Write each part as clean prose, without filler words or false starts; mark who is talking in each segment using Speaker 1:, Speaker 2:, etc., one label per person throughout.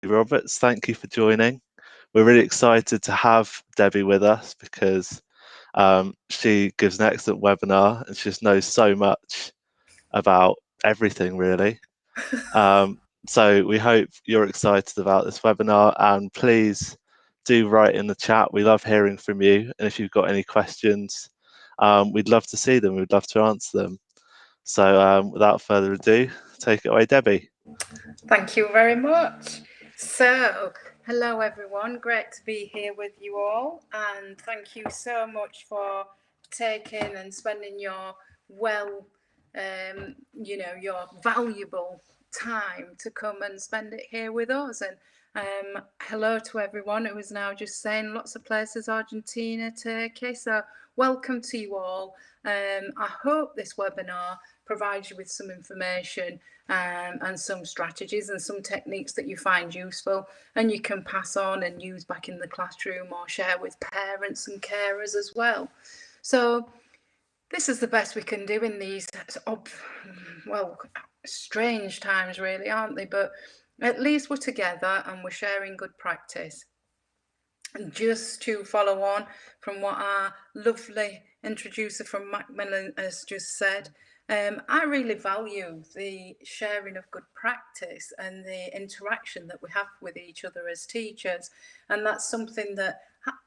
Speaker 1: Roberts. Thank you for joining. We're really excited to have Debbie with us because she gives an excellent webinar and she just knows so much about everything, really. So we hope you're excited about this webinar, and please do write in the chat. We love hearing from you, and if you've got any questions, we'd love to see them. We'd love to answer them. So without further ado, take it away, Debbie.
Speaker 2: Thank you very much. So, hello everyone, great to be here with you all, and thank you so much for taking and spending your your valuable time to come and spend it here with us. And hello to everyone who is now just saying lots of places, Argentina, Turkey. So welcome to you all. I hope this webinar provides you with some information and some strategies and some techniques that you find useful and you can pass on and use back in the classroom or share with parents and carers as well. So this is the best we can do in these, strange times really, aren't they? But at least we're together and we're sharing good practice. And just to follow on from what our lovely introducer from Macmillan has just said, I really value the sharing of good practice and the interaction that we have with each other as teachers. And that's something that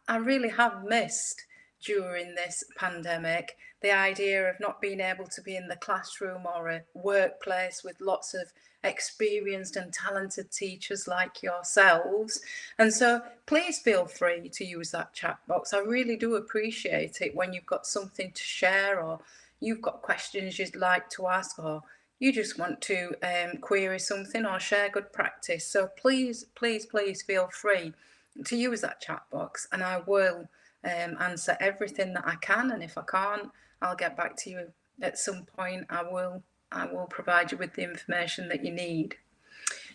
Speaker 2: I really have missed during this pandemic. The idea of not being able to be in the classroom or a workplace with lots of experienced and talented teachers like yourselves. And so please feel free to use that chat box. I really do appreciate it when you've got something to share, or you've got questions you'd like to ask, or you just want to query something or share good practice. So please feel free to use that chat box, and I will answer everything that I can. And if I can't, I'll get back to you at some point. I will provide you with the information that you need.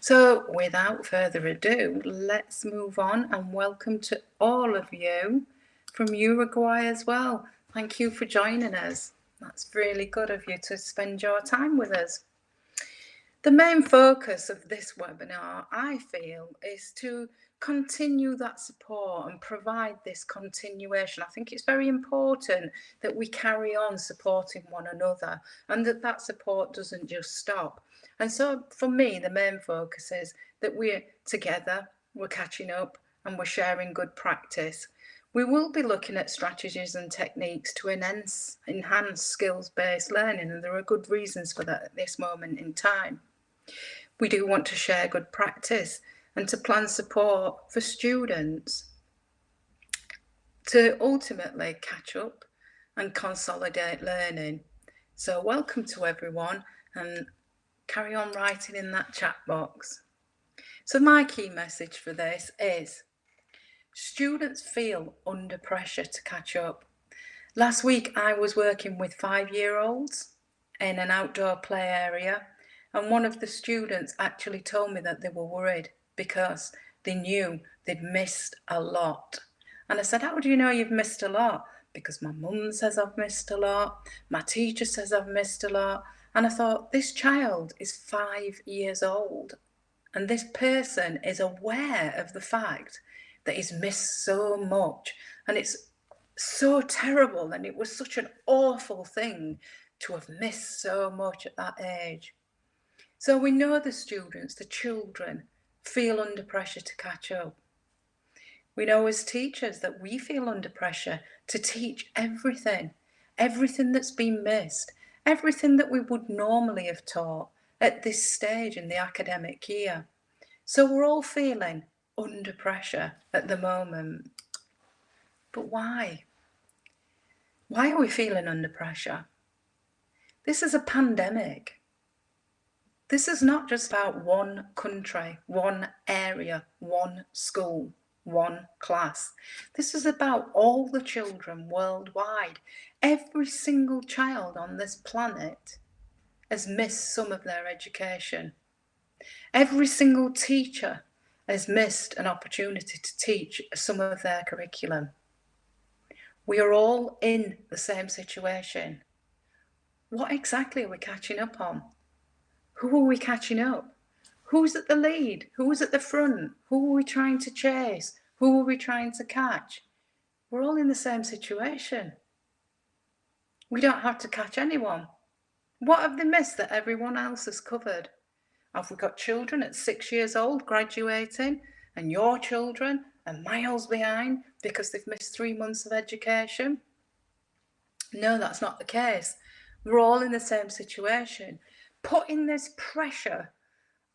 Speaker 2: So without further ado, let's move on, and welcome to all of you from Uruguay as well. Thank you for joining us. That's really good of you to spend your time with us. The main focus of this webinar, I feel, is to continue that support and provide this continuation. I think it's very important that we carry on supporting one another and that support doesn't just stop. And so for me, the main focus is that we're together, we're catching up, and we're sharing good practice. We will be looking at strategies and techniques to enhance skills-based learning, and there are good reasons for that at this moment in time. We do want to share good practice and to plan support for students to ultimately catch up and consolidate learning. So welcome to everyone, and carry on writing in that chat box. So my key message for this is students feel under pressure to catch up. Last week I was working with 5-year-olds in an outdoor play area, and one of the students actually told me that they were worried because they knew they'd missed a lot. And I said, how do you know you've missed a lot? Because my mum says I've missed a lot, my teacher says I've missed a lot. And I thought, this child is 5 years old, and this person is aware of the fact that he's missed so much, and it's so terrible, and it was such an awful thing to have missed so much at that age. So we know the students, the children, feel under pressure to catch up. We know as teachers that we feel under pressure to teach everything that's been missed, everything that we would normally have taught at this stage in the academic year. So we're all feeling under pressure at the moment. But why? Why are we feeling under pressure? This is a pandemic. This is not just about one country, one area, one school, one class. This is about all the children worldwide. Every single child on this planet has missed some of their education. Every single teacher has missed an opportunity to teach some of their curriculum. We are all in the same situation. What exactly are we catching up on? Who are we catching up? Who's at the lead? Who's at the front? Who are we trying to chase? Who are we trying to catch? We're all in the same situation. We don't have to catch anyone. What have they missed that everyone else has covered? Have we got children at 6 years old graduating, and your children are miles behind because they've missed 3 months of education? No, that's not the case. We're all in the same situation. Putting this pressure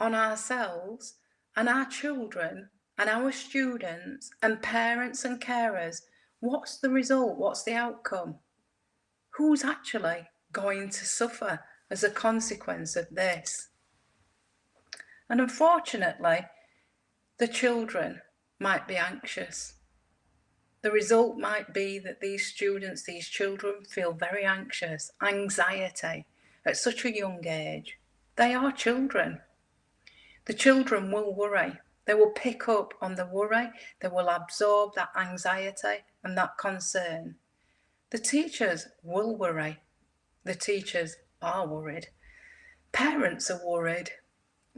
Speaker 2: on ourselves and our children and our students and parents and carers, what's the result? What's the outcome? Who's actually going to suffer as a consequence of this? And unfortunately, the children might be anxious. The result might be that these students, these children feel very anxious, anxiety at such a young age. They are children. The children will worry. They will pick up on the worry. They will absorb that anxiety and that concern. The teachers will worry. The teachers are worried. Parents are worried.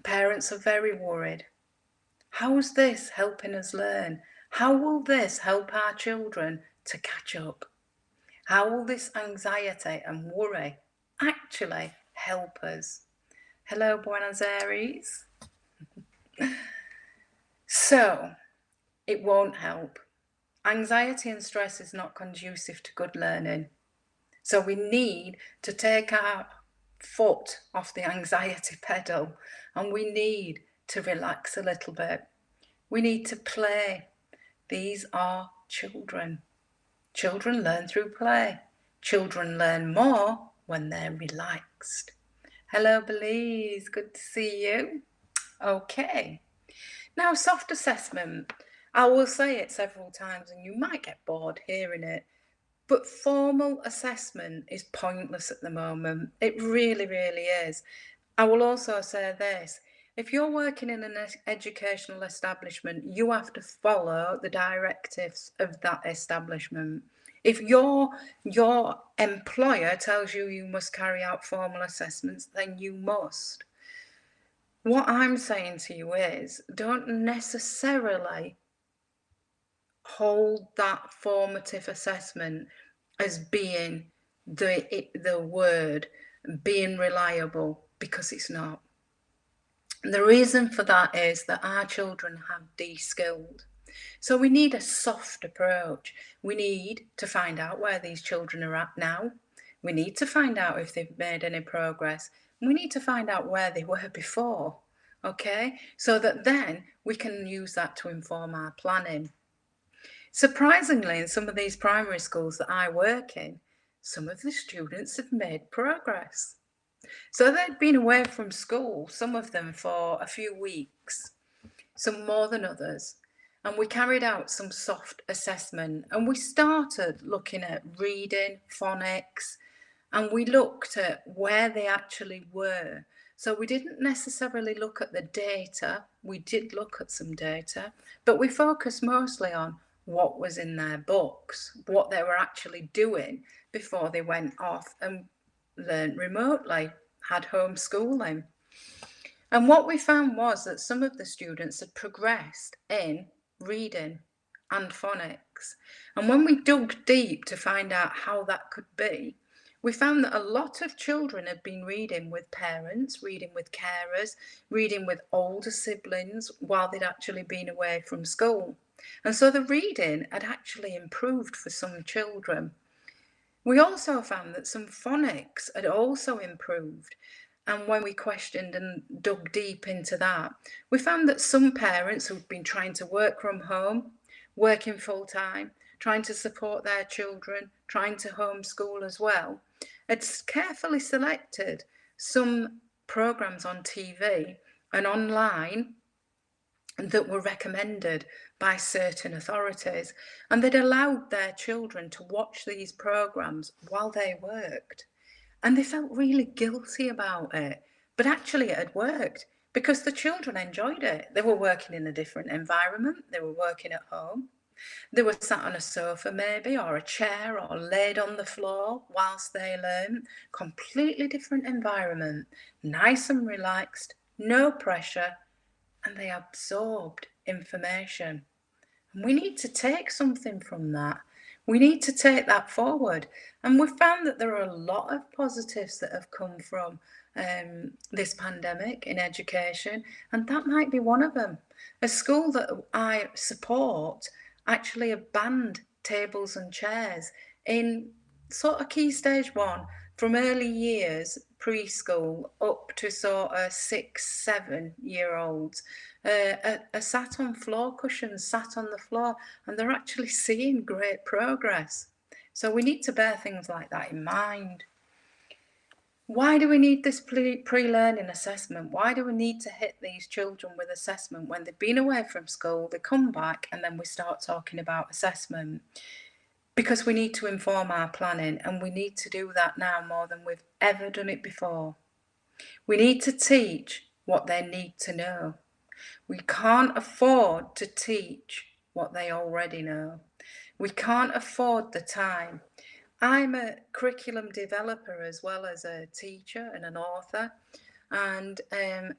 Speaker 2: Parents are very worried. How is this helping us learn? How will this help our children to catch up? How will this anxiety and worry actually help us? Hello, Buenos Aires. So, it won't help. Anxiety and stress is not conducive to good learning. So we need to take our foot off the anxiety pedal, and we need to relax a little bit. We need to play. These are children. Children learn through play. Children learn more when they're relaxed. Hello, Belize. Good to see you. Okay. Now, soft assessment. I will say it several times and you might get bored hearing it, but formal assessment is pointless at the moment. It really, really is. I will also say this. If you're working in an educational establishment, you have to follow the directives of that establishment. If your employer tells you you must carry out formal assessments, then you must. What I'm saying to you is, don't necessarily hold that formative assessment as being the word, being reliable, because it's not. And the reason for that is that our children have de-skilled. So we need a soft approach. We need to find out where these children are at now. We need to find out if they've made any progress. We need to find out where they were before, okay? So that then we can use that to inform our planning. Surprisingly, in some of these primary schools that I work in, some of the students have made progress. So they'd been away from school, some of them for a few weeks, some more than others. And we carried out some soft assessment and we started looking at reading, phonics, and we looked at where they actually were. So we didn't necessarily look at the data. We did look at some data, but we focused mostly on what was in their books, what they were actually doing before they went off and learned remotely, had homeschooling. And what we found was that some of the students had progressed in reading and phonics. And when we dug deep to find out how that could be, we found that a lot of children had been reading with parents, reading with carers, reading with older siblings while they'd actually been away from school. And so the reading had actually improved for some children. We also found that some phonics had also improved. And when we questioned and dug deep into that, we found that some parents who'd been trying to work from home, working full time, trying to support their children, trying to homeschool as well, had carefully selected some programs on TV and online that were recommended by certain authorities, and they'd allowed their children to watch these programs while they worked. And they felt really guilty about it. But actually, it had worked because the children enjoyed it. They were working in a different environment, they were working at home. They were sat on a sofa, maybe, or a chair, or laid on the floor whilst they learned. Completely different environment, nice and relaxed, no pressure, and they absorbed information. And we need to take something from that. We need to take that forward. And we've found that there are a lot of positives that have come from this pandemic in education, and that might be one of them. A school that I support actually have banned tables and chairs in sort of key stage one from early years, preschool, up to sort of 6, 7 year olds. Are sat on floor cushions, sat on the floor, and they're actually seeing great progress. So we need to bear things like that in mind. Why do we need this pre-learning assessment? Why do we need to hit these children with assessment when they've been away from school, they come back, and then we start talking about assessment? Because we need to inform our planning, and we need to do that now more than we've ever done it before. We need to teach what they need to know. We can't afford to teach what they already know. We can't afford the time. I'm a curriculum developer as well as a teacher and an author. And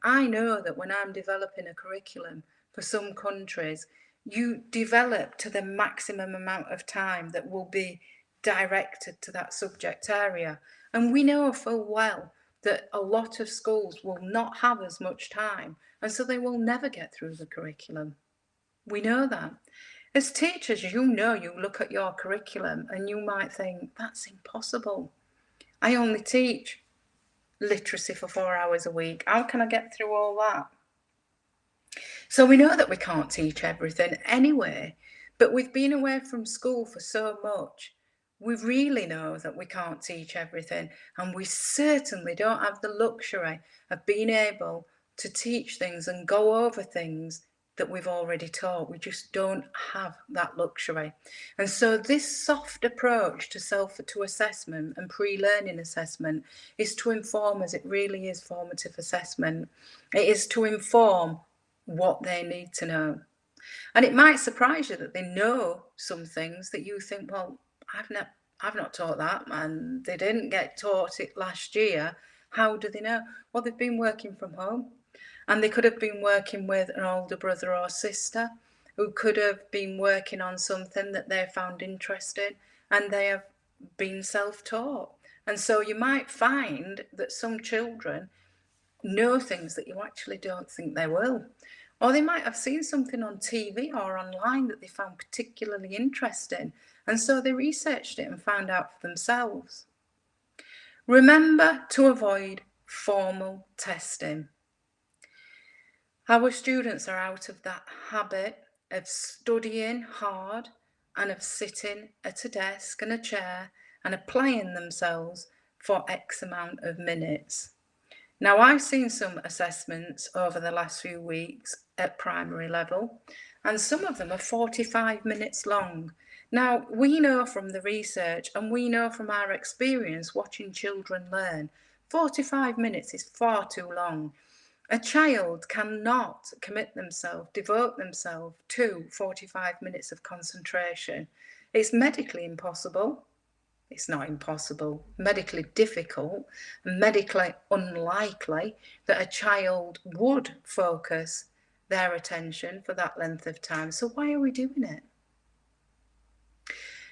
Speaker 2: I know that when I'm developing a curriculum for some countries, you develop to the maximum amount of time that will be directed to that subject area. And we know full well that a lot of schools will not have as much time, and so they will never get through the curriculum. We know that. As teachers, you look at your curriculum and you might think, that's impossible. I only teach literacy for 4 hours a week. How can I get through all that? So we know that we can't teach everything anyway, but we've been away from school for so much. We really know that we can't teach everything, and we certainly don't have the luxury of being able to teach things and go over things that we've already taught. We just don't have that luxury. And so this soft approach to assessment and pre-learning assessment is to inform, as it really is formative assessment. It is to inform what they need to know. And it might surprise you that they know some things that you think, well, I've not taught that, and they didn't get taught it last year. How do they know? Well, they've been working from home, and they could have been working with an older brother or sister who could have been working on something that they found interesting, and they have been self-taught. And so you might find that some children know things that you actually don't think they will. Or they might have seen something on TV or online that they found particularly interesting, and so they researched it and found out for themselves. Remember to avoid formal testing. Our students are out of that habit of studying hard and of sitting at a desk and a chair and applying themselves for X amount of minutes. Now, I've seen some assessments over the last few weeks at primary level, and some of them are 45 minutes long. Now, we know from the research and we know from our experience watching children learn, 45 minutes is far too long. A child cannot devote themselves to 45 minutes of concentration. It's medically impossible. It's not impossible, medically difficult, medically unlikely that a child would focus their attention for that length of time. So why are we doing it?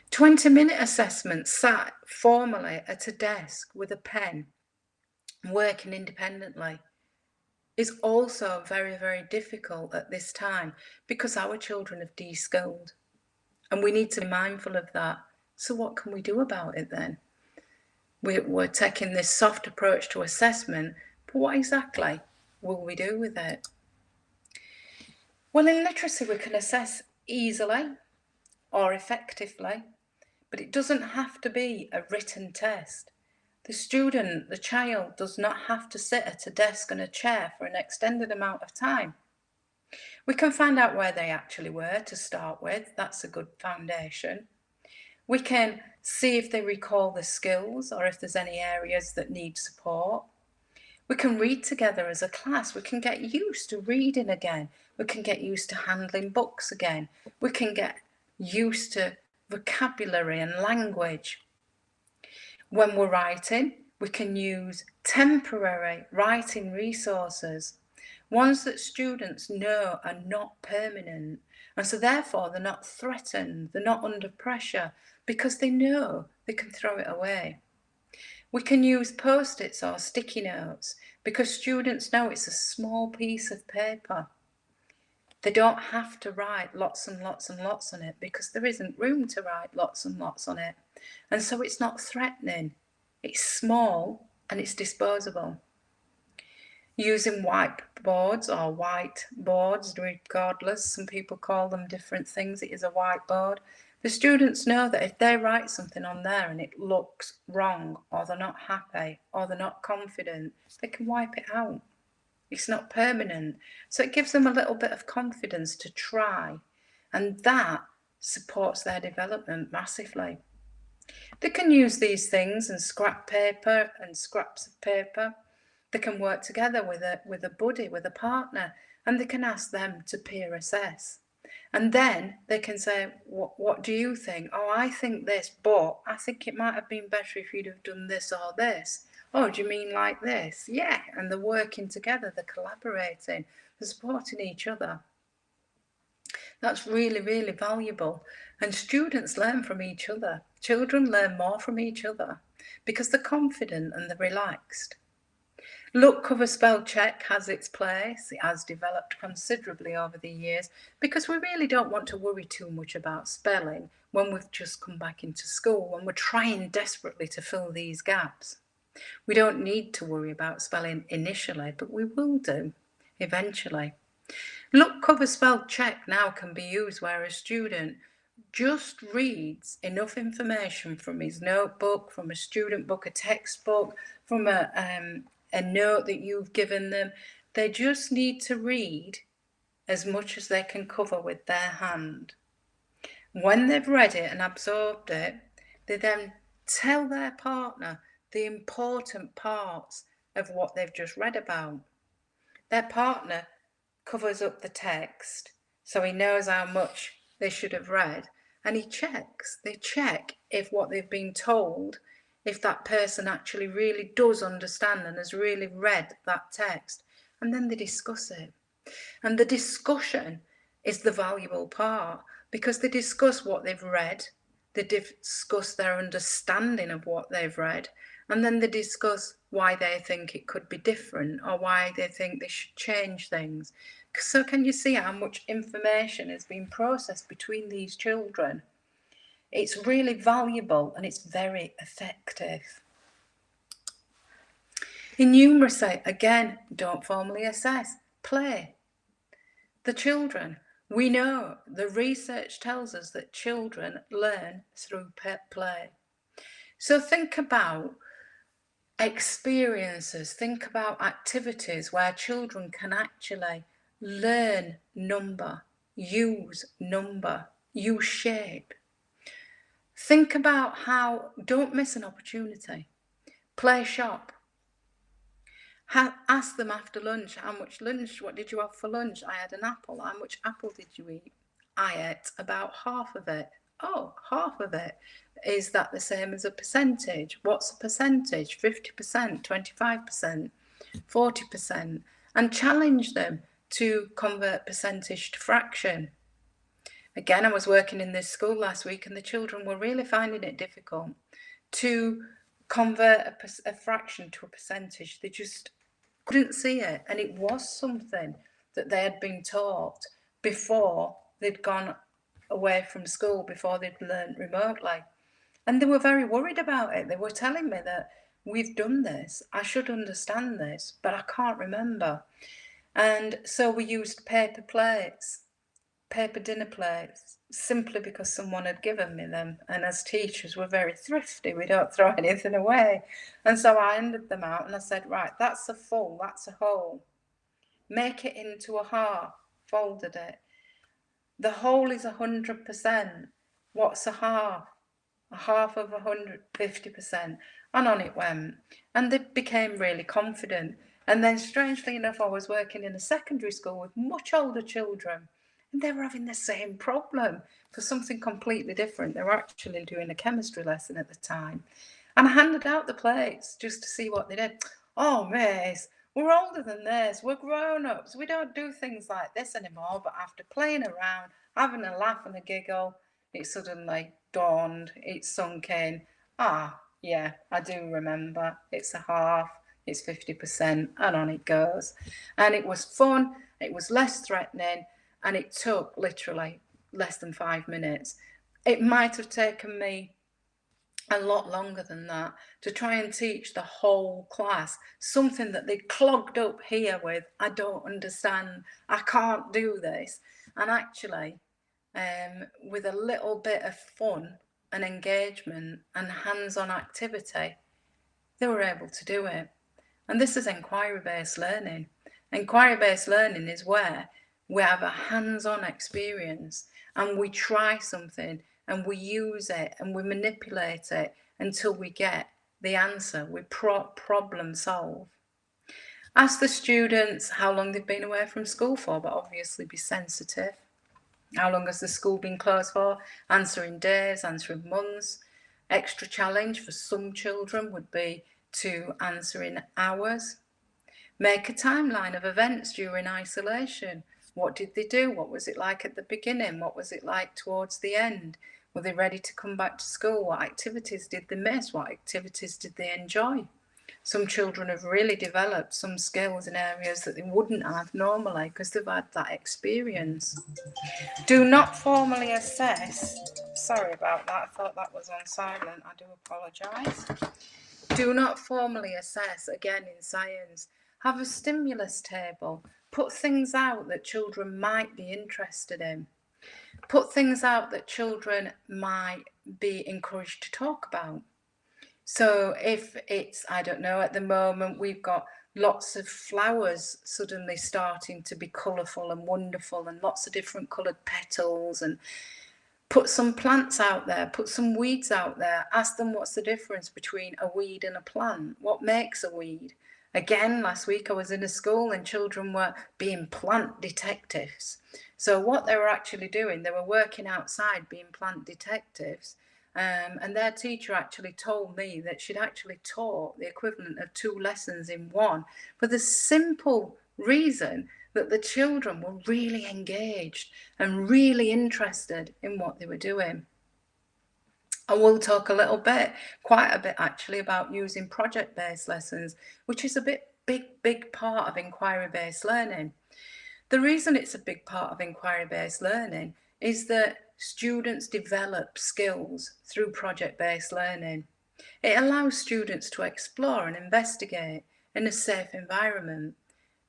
Speaker 2: 20-minute assessment, sat formally at a desk with a pen, working independently, is also very, very difficult at this time because our children have de-skilled, and we need to be mindful of that. So what can we do about it then? We're taking this soft approach to assessment, but what exactly will we do with it? Well, in literacy, we can assess easily or effectively, but it doesn't have to be a written test. The child does not have to sit at a desk and a chair for an extended amount of time. We can find out where they actually were to start with. That's a good foundation. We can see if they recall the skills or if there's any areas that need support. We can read together as a class. We can get used to reading again. We can get used to handling books again. We can get used to vocabulary and language. When we're writing, we can use temporary writing resources. ones that students know are not permanent. And so therefore they're not threatened, they're not under pressure, because they know they can throw it away. We can use post-its or sticky notes because students know it's a small piece of paper. They don't have to write lots and lots and lots on it because there isn't room to write lots and lots on it. And so it's not threatening. It's small and it's disposable. Using whiteboards or white boards, regardless, some people call them different things. It is a whiteboard. The students know that if they write something on there and it looks wrong, or they're not happy, or they're not confident, they can wipe it out. It's not permanent. So it gives them a little bit of confidence to try, and that supports their development massively. They can use these things and scrap paper and scraps of paper. They can work together with a buddy, with a partner, and they can ask them to peer assess. And then they can say, what do you think? Oh, I think this, but I think it might have been better if you'd have done this or this. Oh, do you mean like this? Yeah. And they're working together, they're collaborating, they're supporting each other. That's really, really valuable. And students learn from each other. Children learn more from each other because they're confident and they're relaxed. Look, cover, spell check has its place. It has developed considerably over the years because we really don't want to worry too much about spelling when we've just come back into school, when we're trying desperately to fill these gaps. We don't need to worry about spelling initially, but we will do eventually. Look, cover, spell check now can be used where a student just reads enough information from his notebook, from a student book, a textbook, from a note that you've given them. They just need to read as much as they can cover with their hand. When they've read it and absorbed it, they then tell their partner the important parts of what they've just read about. Their partner covers up the text so he knows how much they should have read, and they check if what they've been told, if that person actually really does understand and has really read that text, and then they discuss it. And the discussion is the valuable part because they discuss what they've read, they discuss their understanding of what they've read, and then they discuss why they think it could be different or why they think they should change things. So can you see how much information has been processed between these children? It's really valuable and it's very effective. In numeracy, again, don't formally assess, play. The children, we know the research tells us that children learn through play. So think about experiences, think about activities where children can actually learn number, use shape. Think about how, don't miss an opportunity. Play shop. Ask them after lunch, how much lunch, what did you have for lunch? I had an apple. How much apple did you eat? I ate about half of it. Oh, half of it. Is that the same as a percentage? What's a percentage? 50%, 25%, 40%. And challenge them to convert percentage to fraction. Again, I was working in this school last week and the children were really finding it difficult to convert a fraction to a percentage. They just couldn't see it. And it was something that they had been taught before they'd gone away from school, before they'd learned remotely. And they were very worried about it. They were telling me that we've done this, I should understand this, but I can't remember. And so we used paper plates, paper dinner plates, simply because someone had given me them. And as teachers, we're very thrifty. We don't throw anything away. And so I handed them out and I said, right, that's a full, that's a whole. Make it into a half, folded it. The whole is 100%. What's a half? A half of 150%. And on it went. And they became really confident. And then strangely enough, I was working in a secondary school with much older children. And they were having the same problem for something completely different. They were actually doing a chemistry lesson at the time. And I handed out the plates just to see what they did. Oh, miss, We're older than this. We're grown-ups. We don't do things like this anymore. But after playing around, having a laugh and a giggle, it suddenly dawned, it sunk in. Ah, yeah, I do remember. It's a half, it's 50%, and on it goes. And it was fun, it was less threatening, and it took literally less than 5 minutes. It might have taken me a lot longer than that to try and teach the whole class something that they clogged up here with. I don't understand. I can't do this. And actually, with a little bit of fun and engagement and hands-on activity, they were able to do it. And this is inquiry-based learning. Inquiry-based learning is where we have a hands-on experience and we try something and we use it and we manipulate it until we get the answer. We problem solve. Ask the students how long they've been away from school for, but obviously be sensitive. How long has the school been closed for? Answer in days, answer in months. Extra challenge for some children would be to answer in hours. Make a timeline of events during isolation. What did they do? What was it like at the beginning? What was it like towards the end? Were they ready to come back to school? What activities did they miss? What activities did they enjoy? Some children have really developed some skills in areas that they wouldn't have normally because they've had that experience. Do not formally assess. Sorry about that, I thought that was on silent. I do apologise. Do not formally assess, again in science. Have a stimulus table. Put things out that children might be interested in. Put things out that children might be encouraged to talk about. So if it's, I don't know, at the moment we've got lots of flowers suddenly starting to be colourful and wonderful and lots of different coloured petals, and put some plants out there, put some weeds out there, ask them what's the difference between a weed and a plant, what makes a weed. Again, last week I was in a school and children were being plant detectives. So what they were actually doing, they were working outside being plant detectives. And their teacher actually told me that she'd actually taught the equivalent of 2 lessons in one for the simple reason that the children were really engaged and really interested in what they were doing. I will talk a little bit, quite a bit actually, about using project-based lessons, which is a big part of inquiry-based learning. The reason it's a big part of inquiry-based learning is that students develop skills through project-based learning. It allows students to explore and investigate in a safe environment.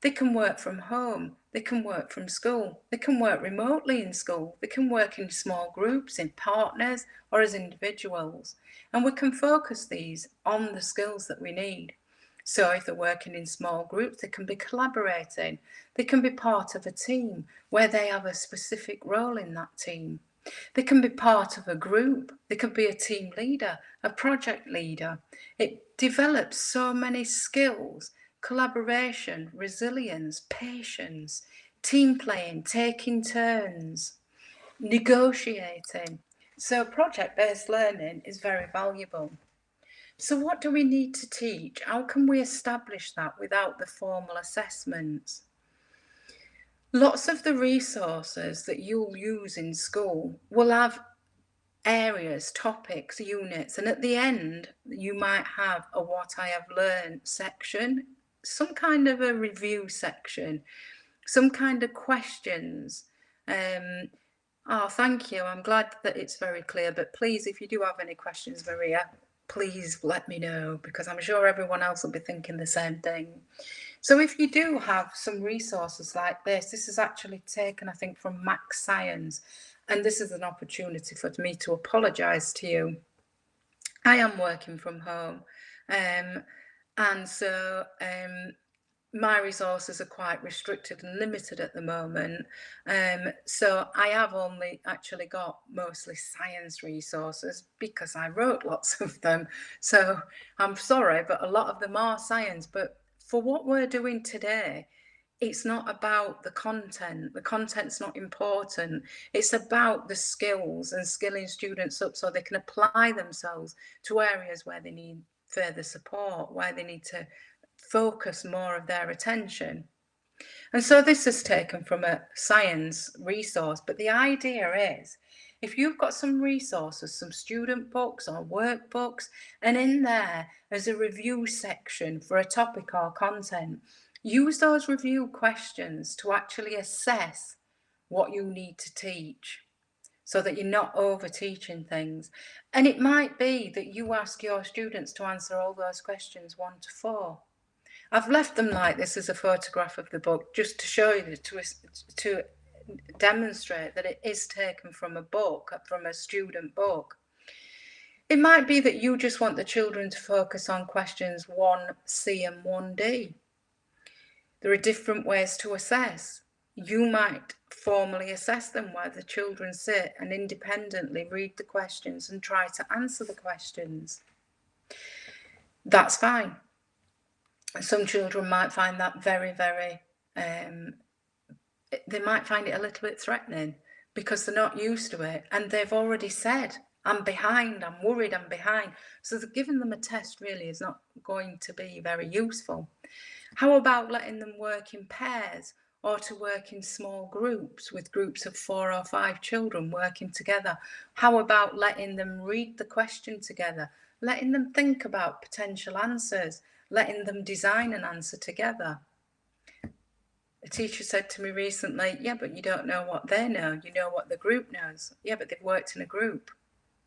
Speaker 2: They can work from home, they can work from school, they can work remotely in school, they can work in small groups, in partners, or as individuals. And we can focus these on the skills that we need. So if they're working in small groups, they can be collaborating, they can be part of a team where they have a specific role in that team. They can be part of a group, they could be a team leader, a project leader. It develops so many skills: collaboration, resilience, patience, team playing, taking turns, negotiating. So project-based learning is very valuable. So what do we need to teach? How can we establish that without the formal assessments? Lots of the resources that you'll use in school will have areas, topics, units, and at the end you might have a what I have learned section, some kind of a review section, some kind of questions. Oh, thank you. I'm glad that it's very clear, but please, if you do have any questions, Maria, please let me know, because I'm sure everyone else will be thinking the same thing. So if you do have some resources like this is actually taken, I think, from Max Science, and this is an opportunity for me to apologise to you. I am working from home, and so my resources are quite restricted and limited at the moment. So I have only actually got mostly science resources because I wrote lots of them. So I'm sorry, but a lot of them are science. But for what we're doing today, it's not about the content. The content's not important. It's about the skills and skilling students up so they can apply themselves to areas where they need further support, where they need to focus more of their attention. And so this is taken from a science resource, but the idea is if you've got some resources, some student books or workbooks, and in there there's a review section for a topic or content, use those review questions to actually assess what you need to teach so that you're not over teaching things. And it might be that you ask your students to answer all those questions 1 to 4. I've left them like this as a photograph of the book just to show you, to demonstrate that it is taken from a book, from a student book. It might be that you just want the children to focus on questions 1C and 1D. There are different ways to assess. You might formally assess them where the children sit and independently read the questions and try to answer the questions. That's fine. Some children might find that very, very, they might find it a little bit threatening because they're not used to it and they've already said, I'm behind, I'm worried, I'm behind. So giving them a test really is not going to be very useful. How about letting them work in pairs or to work in small groups with groups of 4 or 5 children working together? How about letting them read the question together, letting them think about potential answers, letting them design an answer together? A teacher said to me recently, yeah, but you don't know what they know, you know what the group knows. Yeah, but they've worked in a group.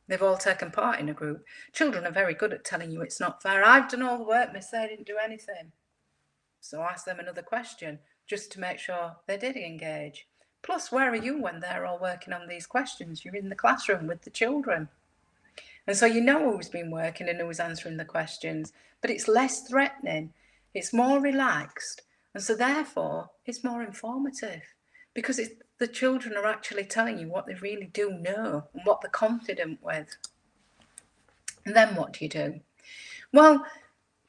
Speaker 2: They've all taken part in a group. Children are very good at telling you it's not fair. I've done all the work, miss, they didn't do anything. So ask them another question just to make sure they did engage. Plus, where are you when they're all working on these questions? You're in the classroom with the children. And so you know who's been working and who's answering the questions, but it's less threatening, it's more relaxed, and so therefore it's more informative because the children are actually telling you what they really do know and what they're confident with. And then what do you do? Well,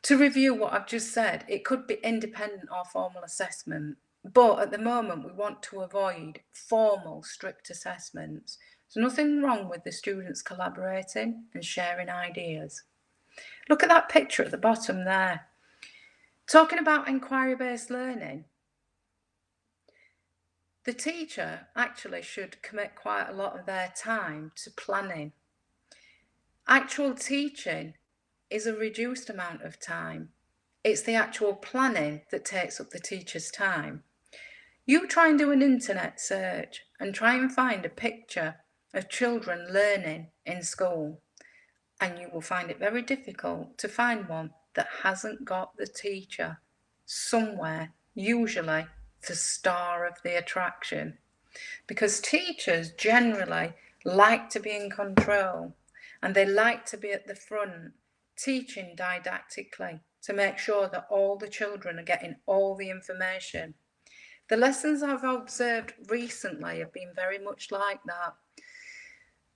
Speaker 2: to review what I've just said, it could be independent or formal assessment, but at the moment we want to avoid formal, strict assessments. There's nothing wrong with the students collaborating and sharing ideas. Look at that picture at the bottom there. Talking about inquiry-based learning, the teacher actually should commit quite a lot of their time to planning. Actual teaching is a reduced amount of time. It's the actual planning that takes up the teacher's time. You try and do an internet search and try and find a picture of children learning in school, and you will find it very difficult to find one that hasn't got the teacher somewhere, usually the star of the attraction, because teachers generally like to be in control and they like to be at the front teaching didactically to make sure that all the children are getting all the information. The lessons I've observed recently have been very much like that.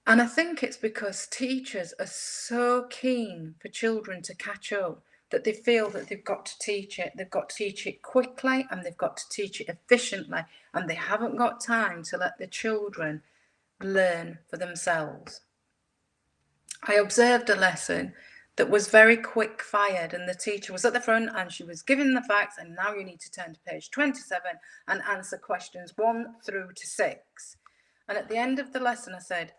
Speaker 2: And I think it's because teachers are so keen for children to catch up that they feel that they've got to teach it. They've got to teach it quickly and they've got to teach it efficiently. And they haven't got time to let the children learn for themselves. I observed a lesson that was very quick fired and the teacher was at the front and she was giving the facts, and now you need to turn to page 27 and answer questions 1 through to 6. And at the end of the lesson I said,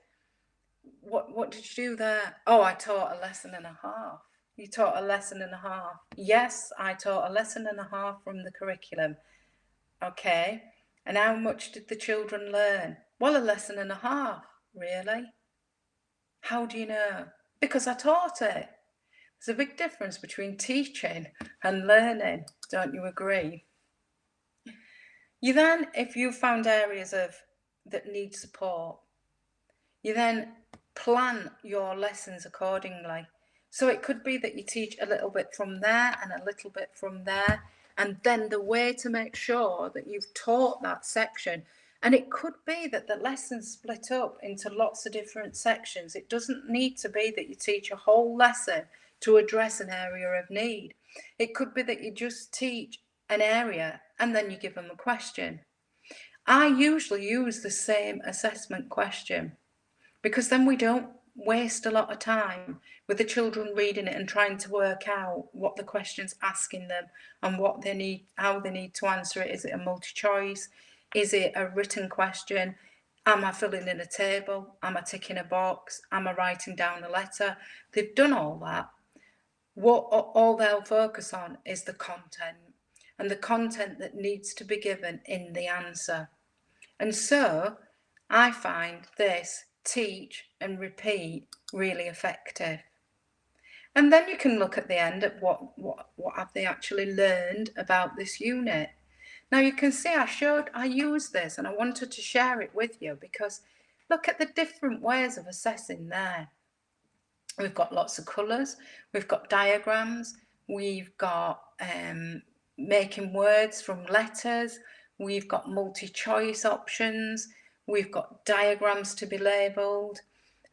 Speaker 2: what did you do there? Oh, I taught a lesson and a half. You taught a lesson and a half. Yes, I taught a lesson and a half from the curriculum. Okay, and how much did the children learn? Well, a lesson and a half. Really? How do you know? Because I taught it. There's a big difference between teaching and learning, don't you agree? You then, if you found areas that need support, you then plan your lessons accordingly. So it could be that you teach a little bit from there and a little bit from there, and then the way to make sure that you've taught that section. And it could be that the lessons split up into lots of different sections. It doesn't need to be that you teach a whole lesson to address an area of need. It could be that you just teach an area and then you give them a question. I usually use the same assessment question, because then we don't waste a lot of time with the children reading it and trying to work out what the question's asking them and what they need, how they need to answer it. Is it a multi-choice? Is it a written question? Am I filling in a table? Am I ticking a box? Am I writing down a letter? They've done all that. What all they'll focus on is the content, and the content that needs to be given in the answer. And so I find this teach and repeat really effective. And then you can look at the end at what have they actually learned about this unit. Now you can see I used this and I wanted to share it with you because look at the different ways of assessing there. We've got lots of colours, we've got diagrams, we've got making words from letters, we've got multi-choice options, we've got diagrams to be labelled,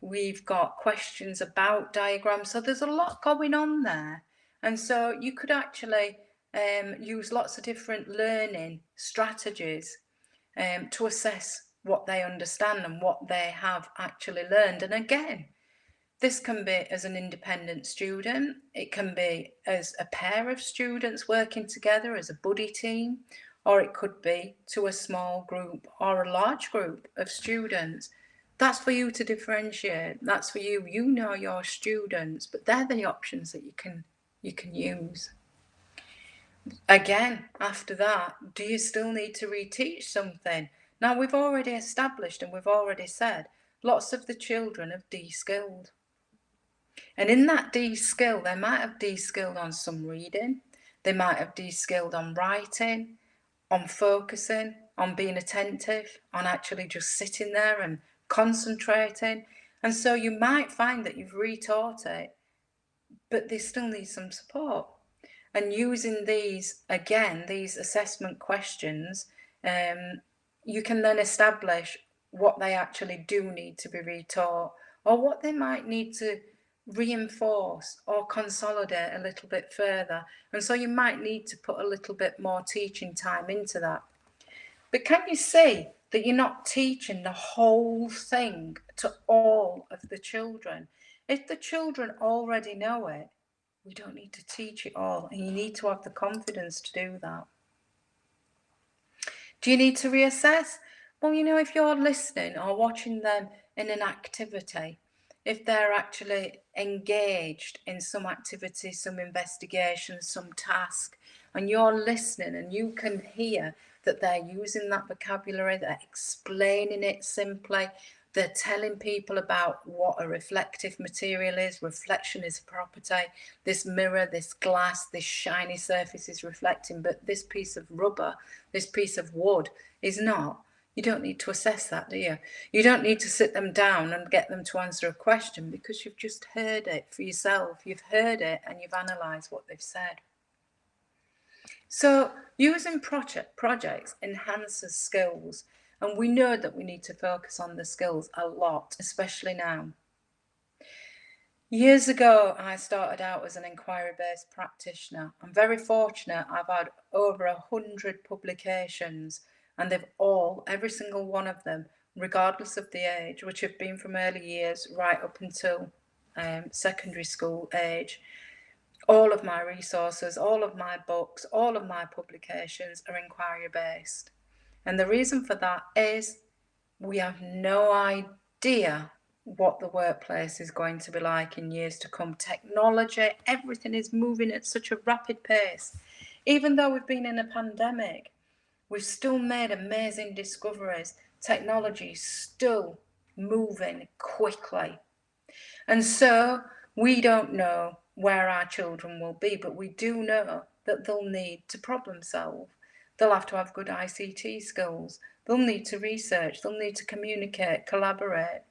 Speaker 2: we've got questions about diagrams. So there's a lot going on there. And so you could actually use lots of different learning strategies to assess what they understand and what they have actually learned. And again, this can be as an independent student, it can be as a pair of students working together as a buddy team, or it could be to a small group or a large group of students. That's for you to differentiate. That's for you. You know your students, but they're the options that you can use. Again, after that, do you still need to reteach something? Now, we've already established and we've already said lots of the children have de-skilled. And in that de-skill, they might have de-skilled on some reading, they might have de-skilled on writing, on focusing, on being attentive, on actually just sitting there and concentrating. And so you might find that you've retaught it, but they still need some support. And using these, again, these assessment questions, you can then establish what they actually do need to be retaught or what they might need to reinforce or consolidate a little bit further. And so you might need to put a little bit more teaching time into that. But can you see that you're not teaching the whole thing to all of the children? If the children already know it, we don't need to teach it all, and you need to have the confidence to do that. Do you need to reassess? Well, if you're listening or watching them in an activity, if they're actually engaged in some activity, some investigation, some task, and you're listening and you can hear that they're using that vocabulary, they're explaining it simply, they're telling people about what a reflective material is. Reflection is a property. This mirror, this glass, this shiny surface is reflecting, but this piece of rubber, this piece of wood is not. You don't need to assess that, do you? You don't need to sit them down and get them to answer a question because you've just heard it for yourself. You've heard it and you've analysed what they've said. So using projects enhances skills, and we know that we need to focus on the skills a lot, especially now. Years ago, I started out as an inquiry-based practitioner. I'm very fortunate. I've had over 100 publications, and they've all, every single one of them, regardless of the age, which have been from early years right up until secondary school age, all of my resources, all of my books, all of my publications are inquiry-based. And the reason for that is we have no idea what the workplace is going to be like in years to come. Technology, everything is moving at such a rapid pace. Even though we've been in a pandemic, we've still made amazing discoveries. Technology is still moving quickly. And so we don't know where our children will be, but we do know that they'll need to problem solve. They'll have to have good ICT skills. They'll need to research. They'll need to communicate, collaborate.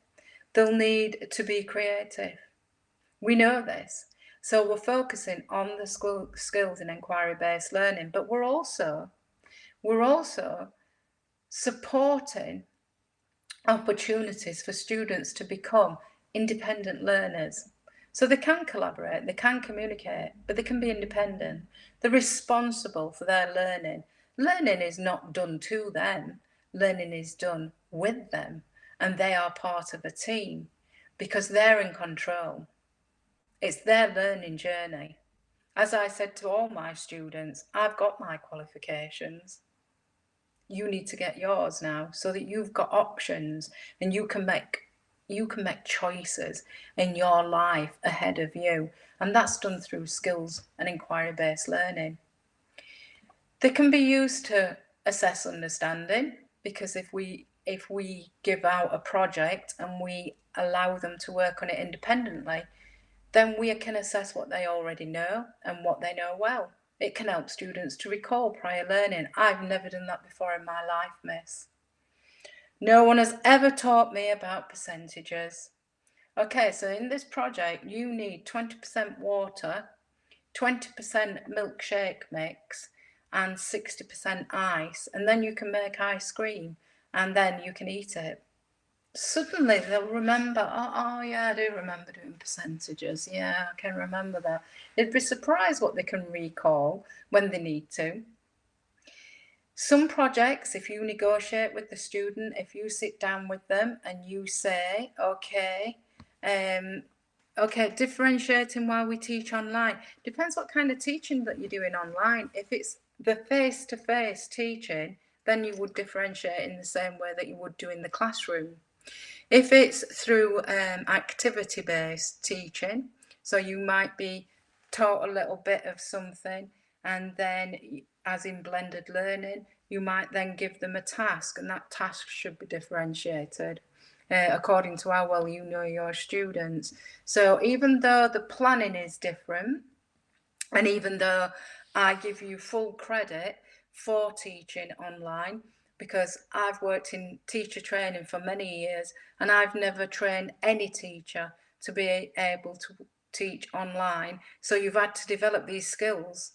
Speaker 2: They'll need to be creative. We know this. So we're focusing on the skills in inquiry-based learning, but we're also supporting opportunities for students to become independent learners. So they can collaborate, they can communicate, but they can be independent. They're responsible for their learning. Learning is not done to them, learning is done with them, and they are part of a team. because they're in control. It's their learning journey. As I said to all my students, I've got my qualifications. You need to get yours now so that you've got options and you can make choices in your life ahead of you. And that's done through skills and inquiry-based learning. They can be used to assess understanding, because if we give out a project and we allow them to work on it independently, then we can assess what they already know and what they know well. It can help students to recall prior learning. I've never done that before in my life, miss. No one has ever taught me about percentages. Okay, so in this project, you need 20% water, 20% milkshake mix, and 60% ice, and then you can make ice cream, and then you can eat it. Suddenly they'll remember, oh yeah, I do remember doing percentages. Yeah, I can remember that. They'd be surprised what they can recall when they need to. Some projects, if you negotiate with the student, if you sit down with them and you say, okay, differentiating while we teach online. Depends what kind of teaching that you're doing online. If it's the face-to-face teaching, then you would differentiate in the same way that you would do in the classroom. If it's through activity-based teaching, so you might be taught a little bit of something, and then as in blended learning, you might then give them a task, and that task should be differentiated according to how well you know your students. So even though the planning is different, and even though I give you full credit for teaching online, because I've worked in teacher training for many years and I've never trained any teacher to be able to teach online. So you've had to develop these skills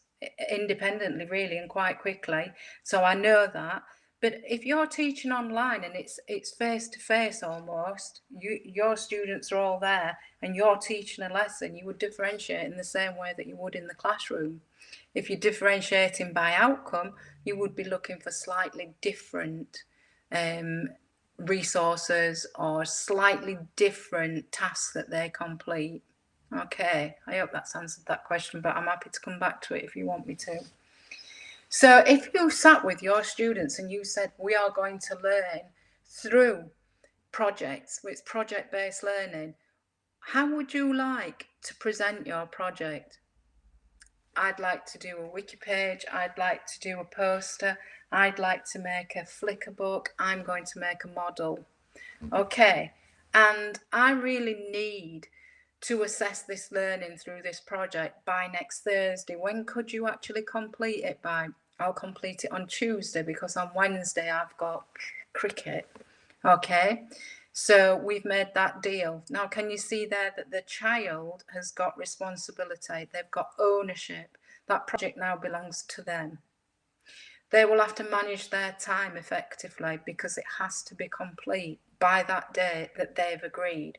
Speaker 2: independently, really, and quite quickly. So I know that. But if you're teaching online and it's face to face almost, your students are all there and you're teaching a lesson, you would differentiate in the same way that you would in the classroom. If you're differentiating by outcome, you would be looking for slightly different resources or slightly different tasks that they complete. Okay, I hope that's answered that question, but I'm happy to come back to it if you want me to. So if you sat with your students and you said, we are going to learn through projects, it's project-based learning, how would you like to present your project? I'd like to do a wiki page, I'd like to do a poster, I'd like to make a Flickr book, I'm going to make a model. Okay, and I really need to assess this learning through this project by next Thursday. When could you actually complete it by? I'll complete it on Tuesday because on Wednesday I've got cricket. Okay, so we've made that deal. Now, can you see there that the child has got responsibility? They've got ownership. That project now belongs to them. They will have to manage their time effectively because it has to be complete by that date that they've agreed.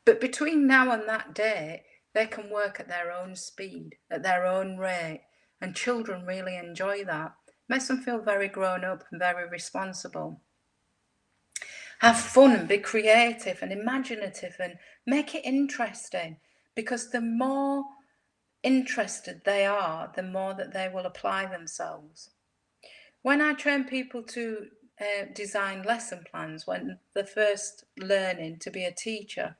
Speaker 2: But between now and that day, they can work at their own speed, at their own rate, and children really enjoy that. Makes them feel very grown up and very responsible. Have fun and be creative and imaginative and make it interesting, because the more interested they are, the more that they will apply themselves. When I train people to design lesson plans when they're first learning to be a teacher,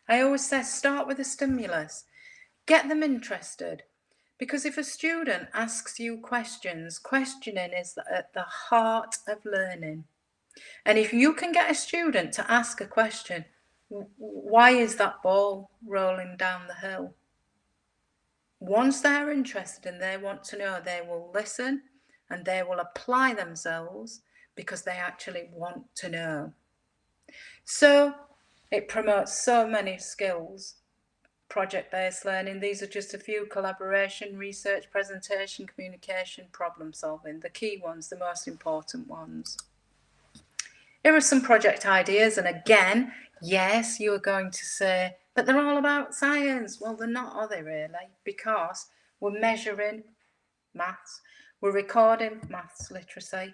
Speaker 2: I always say start with a stimulus, get them interested. Because if a student asks you questions, questioning is at the heart of learning. And if you can get a student to ask a question, why is that ball rolling down the hill? Once they're interested and they want to know, they will listen and they will apply themselves because they actually want to know. So it promotes so many skills. Project-based learning, these are just a few: collaboration, research, presentation, communication, problem solving, the key ones, the most important ones. Here are some project ideas, and again, yes, you are going to say, but they're all about science. Well, they're not, are they really? Because we're measuring maths, we're recording maths literacy,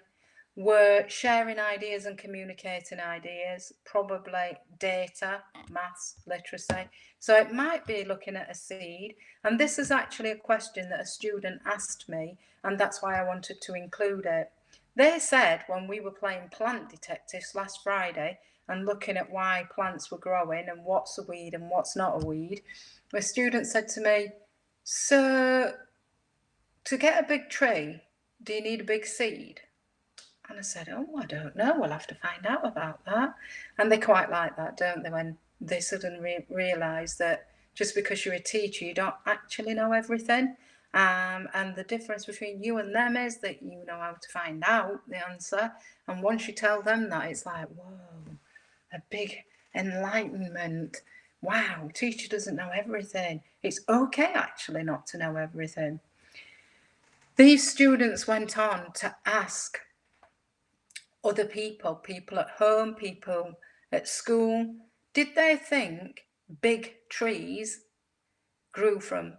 Speaker 2: were sharing ideas and communicating ideas, probably data, maths, literacy. So it might be looking at a seed. And this is actually a question that a student asked me, and that's why I wanted to include it. They said when we were playing plant detectives last Friday and looking at why plants were growing and what's a weed and what's not a weed, a student said to me, so to get a big tree, do you need a big seed? And I said, oh, I don't know. We'll have to find out about that. And they quite like that, don't they, when they suddenly realise that just because you're a teacher, you don't actually know everything. And the difference between you and them is that you know how to find out the answer. And once you tell them that, it's like, whoa, a big enlightenment. Wow, teacher doesn't know everything. It's okay, actually, not to know everything. These students went on to ask other people at home, people at school, did they think big trees grew from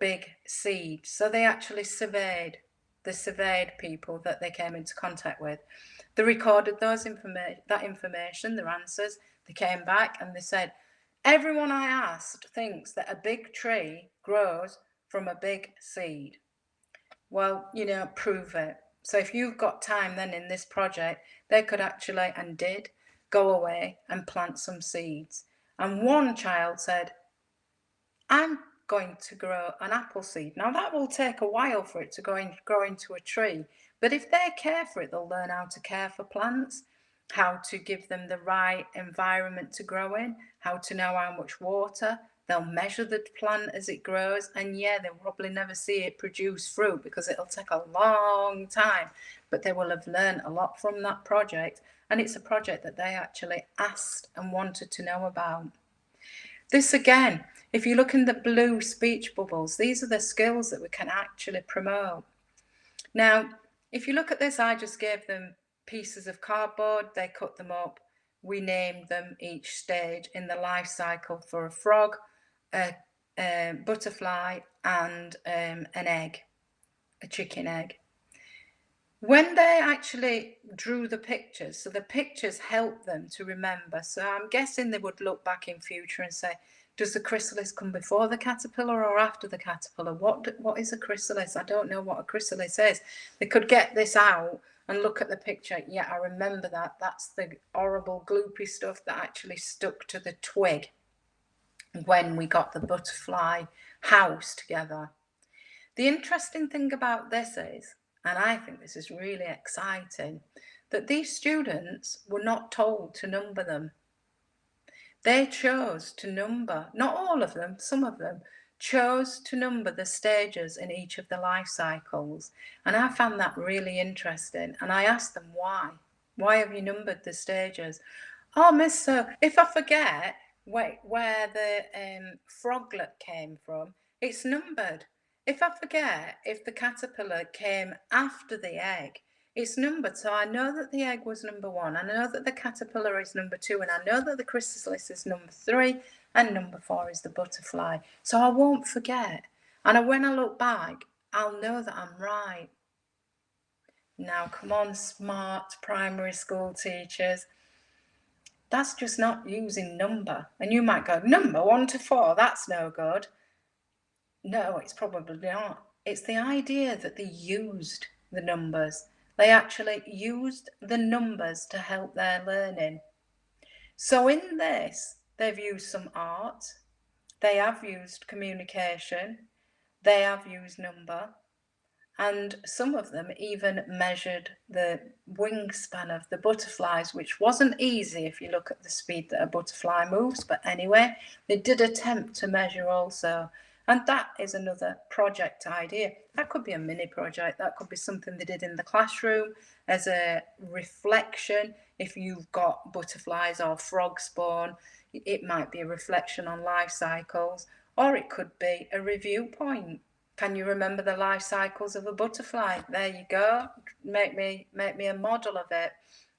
Speaker 2: big seeds? So they actually surveyed people that they came into contact with. They recorded that information, their answers. They came back and they said, everyone I asked thinks that a big tree grows from a big seed. Well, prove it. So if you've got time then in this project, they could actually, and did, go away and plant some seeds. And one child said, I'm going to grow an apple seed. Now that will take a while for it to grow into a tree. But if they care for it, they'll learn how to care for plants, how to give them the right environment to grow in, how to know how much water. They'll measure the plant as it grows, and yeah, they'll probably never see it produce fruit because it'll take a long time, but they will have learned a lot from that project, and it's a project that they actually asked and wanted to know about. This again, if you look in the blue speech bubbles, these are the skills that we can actually promote. Now, if you look at this, I just gave them pieces of cardboard, they cut them up, we named them each stage in the life cycle for a frog, a butterfly, and an egg, a chicken egg. When they actually drew the pictures, so the pictures helped them to remember. So I'm guessing they would look back in future and say, does the chrysalis come before the caterpillar or after the caterpillar? What is a chrysalis? I don't know what a chrysalis is. They could get this out and look at the picture. Yeah, I remember that. That's the horrible gloopy stuff that actually stuck to the twig when we got the butterfly house together. The interesting thing about this is, and I think this is really exciting, that these students were not told to number them. They chose to number, not all of them, some of them, chose to number the stages in each of the life cycles. And I found that really interesting. And I asked them why. Why have you numbered the stages? Oh, miss, so if I forget where the froglet came from, it's numbered. If I forget if the caterpillar came after the egg, it's numbered. So I know that the egg was number 1. I know that the caterpillar is number 2. And I know that the chrysalis is number 3. And number 4 is the butterfly. So I won't forget. And when I look back, I'll know that I'm right. Now, come on, smart primary school teachers. That's just not using number. And you might go, number 1 to 4, that's no good. No, it's probably not. It's the idea that they used the numbers. They actually used the numbers to help their learning. So in this, they've used some art, they have used communication, they have used number, and some of them even measured the wingspan of the butterflies, which wasn't easy if you look at the speed that a butterfly moves. But anyway, they did attempt to measure also. And that is another project idea. That could be a mini project. That could be something they did in the classroom as a reflection. If you've got butterflies or frog spawn, it might be a reflection on life cycles, or it could be a review point. Can you remember the life cycles of a butterfly? There you go. Make me a model of it.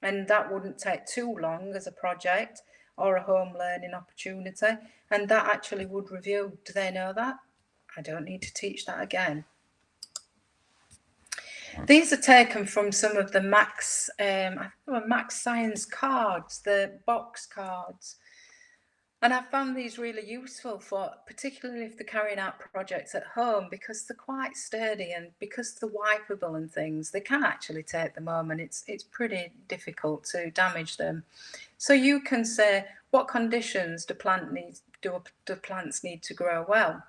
Speaker 2: And that wouldn't take too long as a project or a home learning opportunity. And that actually would review. Do they know that? I don't need to teach that again. These are taken from some of the Max, I think they were Max Science cards, the box cards. And I found these really useful for, particularly if they're carrying out projects at home, because they're quite sturdy and because they're wipeable and things, they can actually take them home and it's pretty difficult to damage them. So you can say, what conditions do plants need to grow well?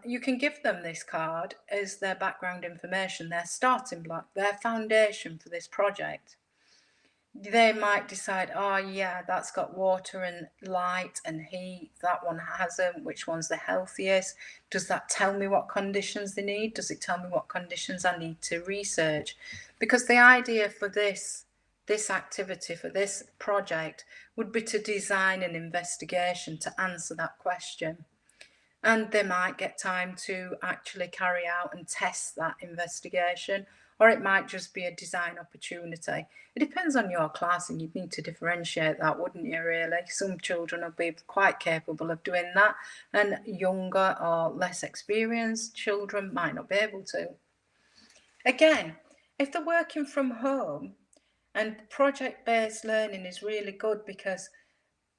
Speaker 2: You can give them this card as their background information, their starting block, their foundation for this project. They might decide, oh yeah, that's got water and light and heat, that one hasn't, which one's the healthiest? Does that tell me what conditions they need? Does it tell me what conditions I need to research? Because the idea for this activity, for this project, would be to design an investigation to answer that question. And they might get time to actually carry out and test that investigation, or it might just be a design opportunity. It depends on your class, and you'd need to differentiate that, wouldn't you, really? Some children will be quite capable of doing that, and younger or less experienced children might not be able to. Again, if they're working from home, and project-based learning is really good, because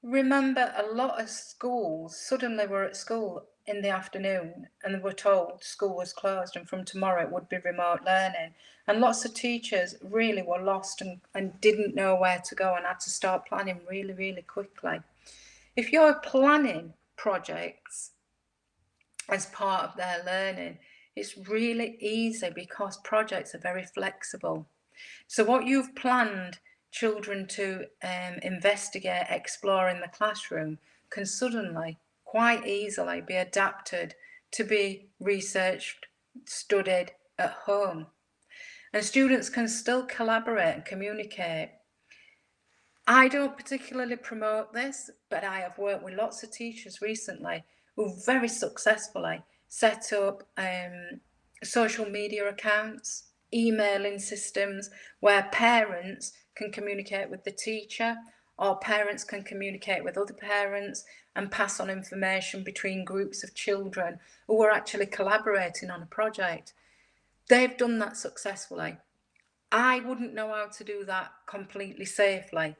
Speaker 2: remember, a lot of schools suddenly were at school in the afternoon and they were told school was closed and from tomorrow it would be remote learning. And lots of teachers really were lost and didn't know where to go and had to start planning really, really quickly. If you're planning projects as part of their learning, it's really easy because projects are very flexible. So what you've planned children to investigate, explore in the classroom can suddenly, quite easily, be adapted to be researched, studied at home. And students can still collaborate and communicate. I don't particularly promote this, but I have worked with lots of teachers recently who very successfully set up social media accounts, emailing systems where parents can communicate with the teacher, or parents can communicate with other parents and pass on information between groups of children who are actually collaborating on a project. They've done that successfully. I wouldn't know how to do that completely safely,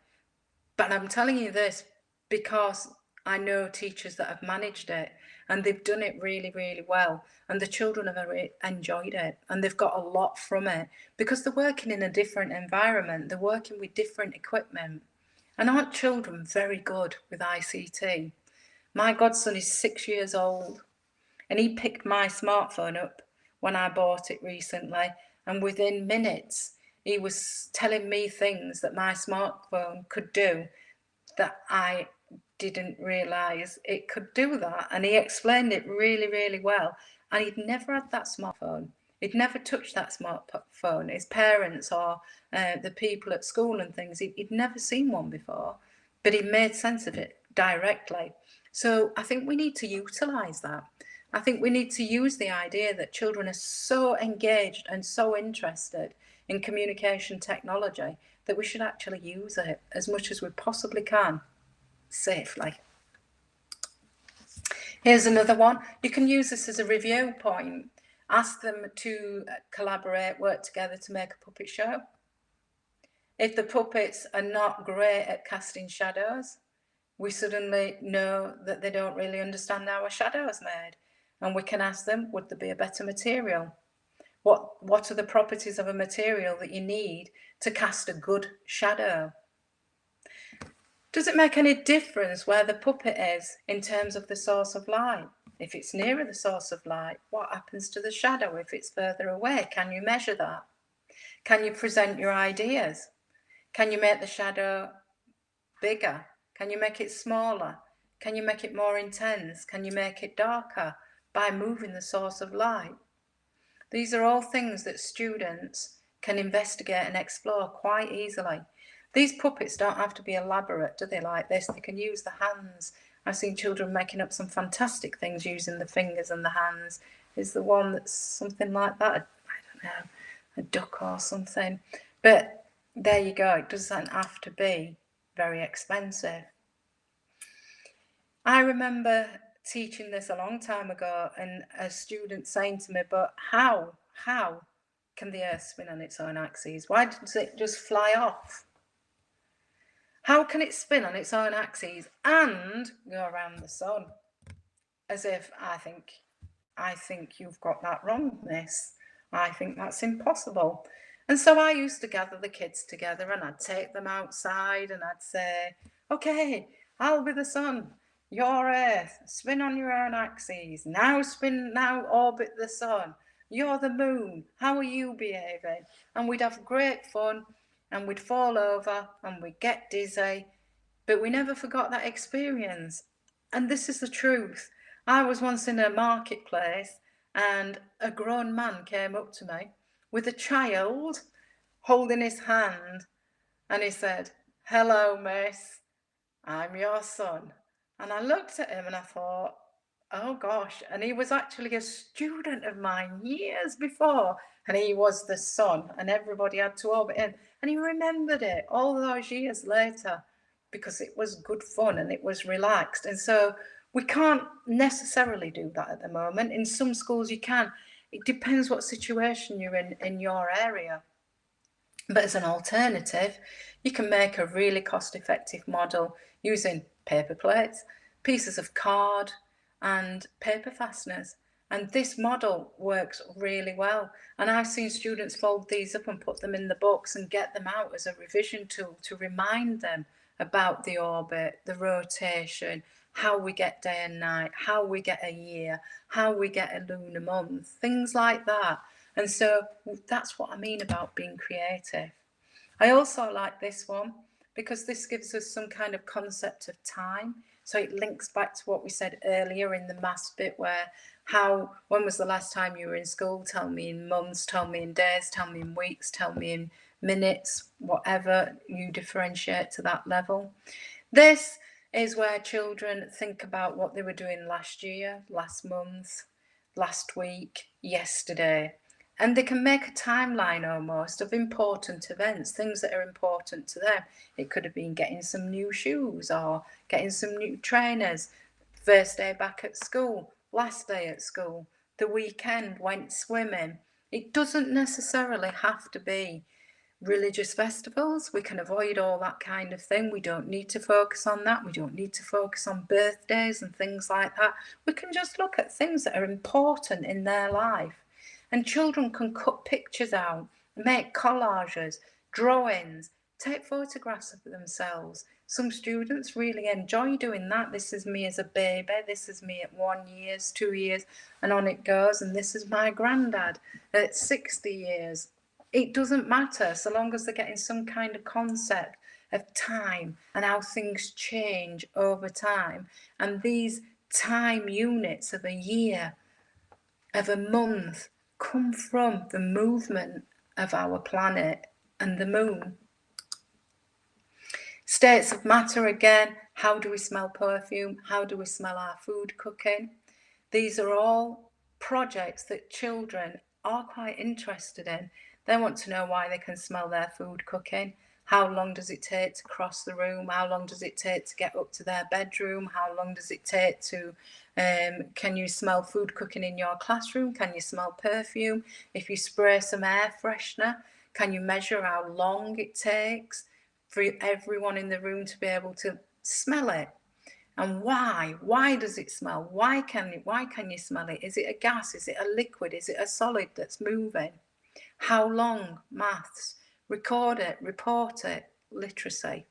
Speaker 2: but I'm telling you this because I know teachers that have managed it and they've done it really, really well. And the children have really enjoyed it and they've got a lot from it because they're working in a different environment. They're working with different equipment. And aren't children very good with ICT? My godson is 6 years old and he picked my smartphone up when I bought it recently. And within minutes, he was telling me things that my smartphone could do that I didn't realise it could do that. And he explained it really, really well. And he'd never had that smartphone. He'd never touched that smartphone. His parents or the people at school and things, he'd never seen one before, but he made sense of it directly. So I think we need to utilise that. I think we need to use the idea that children are so engaged and so interested in communication technology that we should actually use it as much as we possibly can safely. Here's another one. You can use this as a review point. Ask them to collaborate, work together to make a puppet show. If the puppets are not great at casting shadows, we suddenly know that they don't really understand how a shadow is made. And we can ask them, would there be a better material? What are the properties of a material that you need to cast a good shadow? Does it make any difference where the puppet is in terms of the source of light? If it's nearer the source of light, what happens to the shadow if it's further away? Can you measure that? Can you present your ideas? Can you make the shadow bigger? Can you make it smaller? Can you make it more intense? Can you make it darker by moving the source of light? These are all things that students can investigate and explore quite easily. These puppets don't have to be elaborate, do they, like this? They can use the hands. I've seen children making up some fantastic things using the fingers and the hands. Is the one that's something like that? I don't know, a duck or something. But there you go. It doesn't have to be very expensive. I remember teaching this a long time ago and a student saying to me, but how? can the Earth spin on its own axis? Why does it just fly off? How can it spin on its own axis and go around the sun? As if I think you've got that wrong, miss. I think that's impossible. And so I used to gather the kids together and I'd take them outside and I'd say, okay, I'll be the sun, you're Earth, spin on your own axes, now orbit the sun, you're the moon, how are you behaving? And we'd have great fun and we'd fall over and we'd get dizzy, but we never forgot that experience. And this is the truth. I was once in a marketplace and a grown man came up to me with a child holding his hand and he said, hello, miss, I'm your son. And I looked at him and I thought, oh gosh. And he was actually a student of mine years before. And he was the son and everybody had to orbit him. And he remembered it all those years later because it was good fun and it was relaxed. And so we can't necessarily do that at the moment. In some schools you can. It depends what situation you're in your area. But as an alternative, you can make a really cost-effective model using paper plates, pieces of card, and paper fasteners. And this model works really well. And I've seen students fold these up and put them in the books and get them out as a revision tool to remind them about the orbit, the rotation, how we get day and night, how we get a year, how we get a lunar month, things like that. And so that's what I mean about being creative. I also like this one because this gives us some kind of concept of time. So it links back to what we said earlier in the maths bit where when was the last time you were in school? Tell me in months, tell me in days, tell me in weeks, tell me in minutes, whatever you differentiate to that level. This is where children think about what they were doing last year, last month, last week, yesterday. And they can make a timeline almost of important events, things that are important to them. It could have been getting some new shoes or getting some new trainers, first day back at school, last day at school, the weekend, went swimming. It doesn't necessarily have to be religious festivals. We can avoid all that kind of thing. We don't need to focus on that. We don't need to focus on birthdays and things like that. We can just look at things that are important in their life. And children can cut pictures out, make collages, drawings, take photographs of themselves. Some students really enjoy doing that. This is me as a baby, this is me at 1 year, 2 years, and on it goes. And this is my granddad at 60 years. It doesn't matter so long as they're getting some kind of concept of time and how things change over time. And these time units of a year, of a month, come from the movement of our planet and the moon. States of matter again, how do we smell perfume? How do we smell our food cooking? These are all projects that children are quite interested in. They want to know why they can smell their food cooking. How long does it take to cross the room? How long does it take to get up to their bedroom? How long does it take to, can you smell food cooking in your classroom? Can you smell perfume? If you spray some air freshener, can you measure how long it takes for everyone in the room to be able to smell it? And why? Why does it smell? Why can you smell it? Is it a gas? Is it a liquid? Is it a solid that's moving? How long? Maths. Record it, report it, literacy.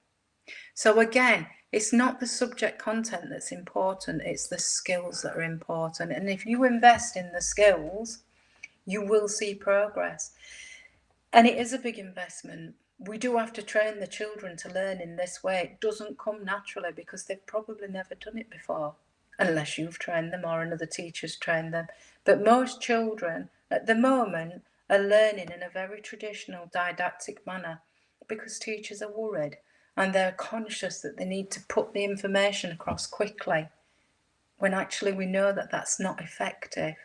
Speaker 2: So again, it's not the subject content that's important, it's the skills that are important. And if you invest in the skills, you will see progress. And it is a big investment. We do have to train the children to learn in this way. It doesn't come naturally because they've probably never done it before, unless you've trained them or another teacher's trained them. But most children at the moment are learning in a very traditional didactic manner because teachers are worried and they're conscious that they need to put the information across quickly, when actually we know that that's not effective.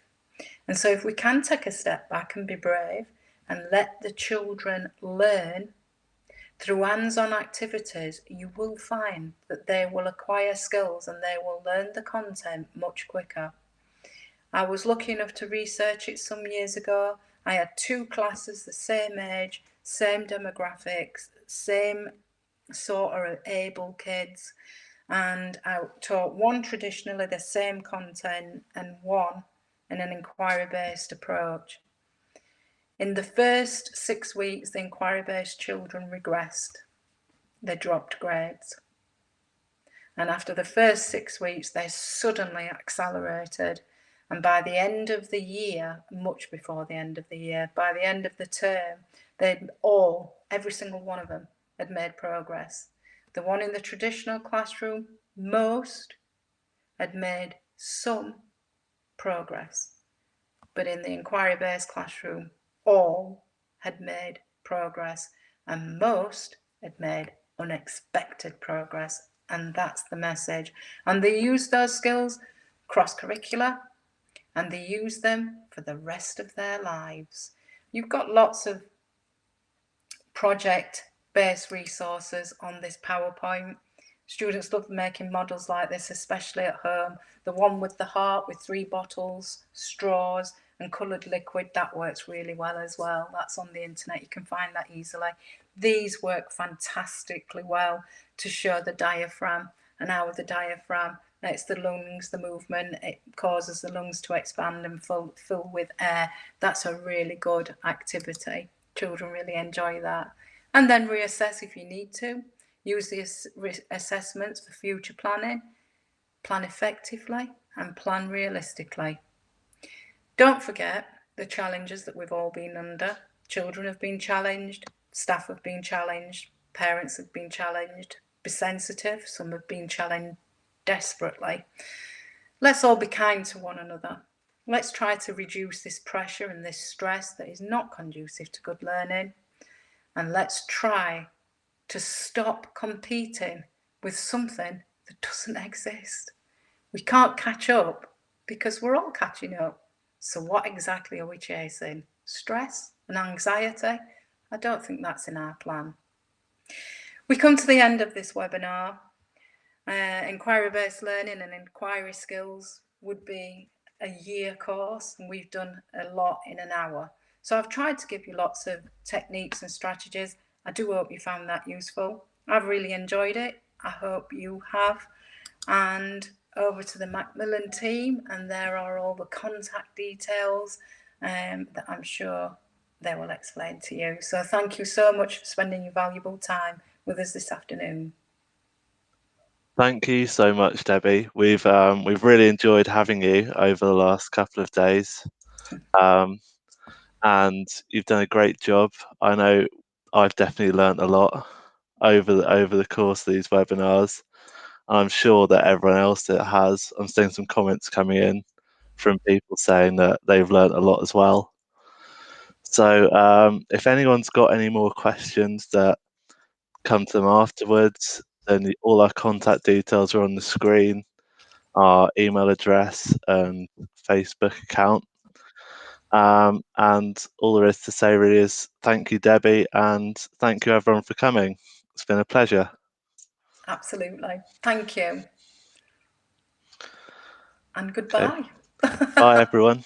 Speaker 2: And so if we can take a step back and be brave and let the children learn through hands-on activities, you will find that they will acquire skills and they will learn the content much quicker. I was lucky enough to research it some years ago, I had 2 classes the same age, same demographics, same sort of able kids, and I taught one traditionally the same content and one in an inquiry-based approach. In the first 6 weeks, the inquiry-based children regressed. They dropped grades. And after the first 6 weeks, they suddenly accelerated. And by the end of the year, much before the end of the year, by the end of the term, they'd all, every single one of them, had made progress. The one in the traditional classroom, most had made some progress. But in the inquiry-based classroom, all had made progress, and most had made unexpected progress. And that's the message. And they use those skills cross-curricular, and they use them for the rest of their lives. You've got lots of project-based resources on this PowerPoint. Students love making models like this, especially at home. The one with the heart with 3 bottles, straws, and coloured liquid, that works really well as well. That's on the internet, you can find that easily. These work fantastically well to show the diaphragm and how the diaphragm, it's the lungs, the movement, it causes the lungs to expand and fill with air. That's a really good activity. Children really enjoy that. And then reassess if you need to. Use the assessments for future planning. Plan effectively and plan realistically. Don't forget the challenges that we've all been under. Children have been challenged, staff have been challenged, parents have been challenged. Be sensitive, some have been challenged desperately. Let's all be kind to one another. Let's try to reduce this pressure and this stress that is not conducive to good learning. And let's try to stop competing with something that doesn't exist. We can't catch up because we're all catching up. So what exactly are we chasing? Stress and anxiety? I don't think that's in our plan. We come to the end of this webinar. Inquiry-based learning and inquiry skills would be a year course, and we've done a lot in an hour. So I've tried to give you lots of techniques and strategies. I do hope you found that useful. I've really enjoyed it. I hope you have. And over to the Macmillan team, and there are all the contact details that I'm sure they will explain to you. So thank you so much for spending your valuable time with us this afternoon.
Speaker 1: Thank you so much, Debbie. We've really enjoyed having you over the last couple of days, and you've done a great job. I know I've definitely learnt a lot over the course of these webinars. I'm sure that everyone else that has. I'm seeing some comments coming in from people saying that they've learnt a lot as well. So if anyone's got any more questions that come to them afterwards, then all our contact details are on the screen, our email address and Facebook account. And all there is to say really is thank you, Debbie, and thank you everyone for coming. It's been a pleasure.
Speaker 2: Absolutely. Thank you. And goodbye.
Speaker 1: Okay. Bye, everyone.